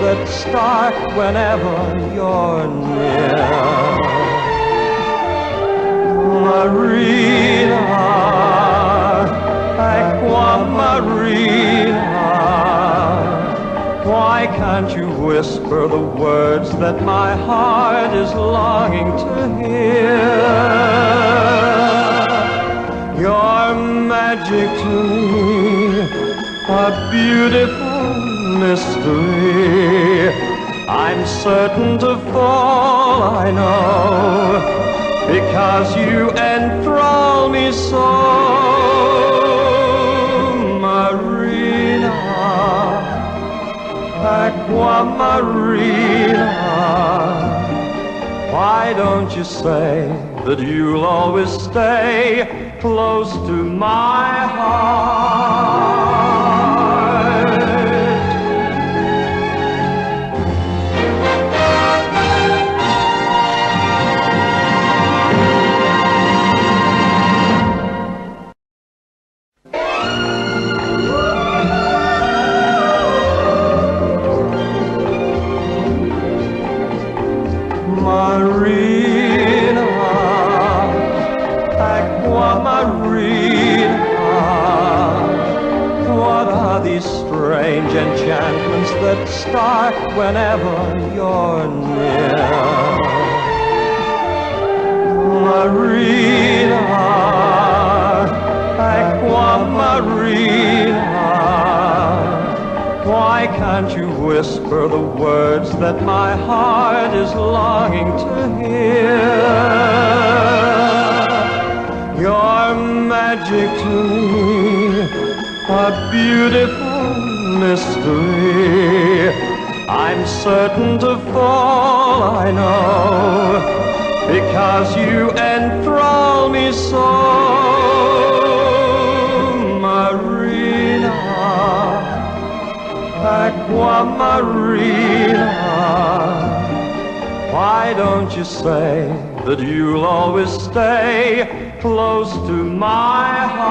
that start whenever you're near. Marina, Aqua Marina, why can't you whisper the words that my heart is longing to hear? You're magic to me, a beautiful mystery. I'm certain to fall, I know, because you enthrall me so. Marina, Aqua Marina, why don't you say that you'll always stay close to my heart? Marina, Aqua Marina, what are these strange enchantments that start whenever you're near? Marina, Aqua Marina, why can't you whisper the words that my heart is longing to hear? You're magic to me, a beautiful mystery. I'm certain to fall, I know, because you enthrall me so. Marina, Aqua Marina, why don't you say that you'll always stay close to my heart?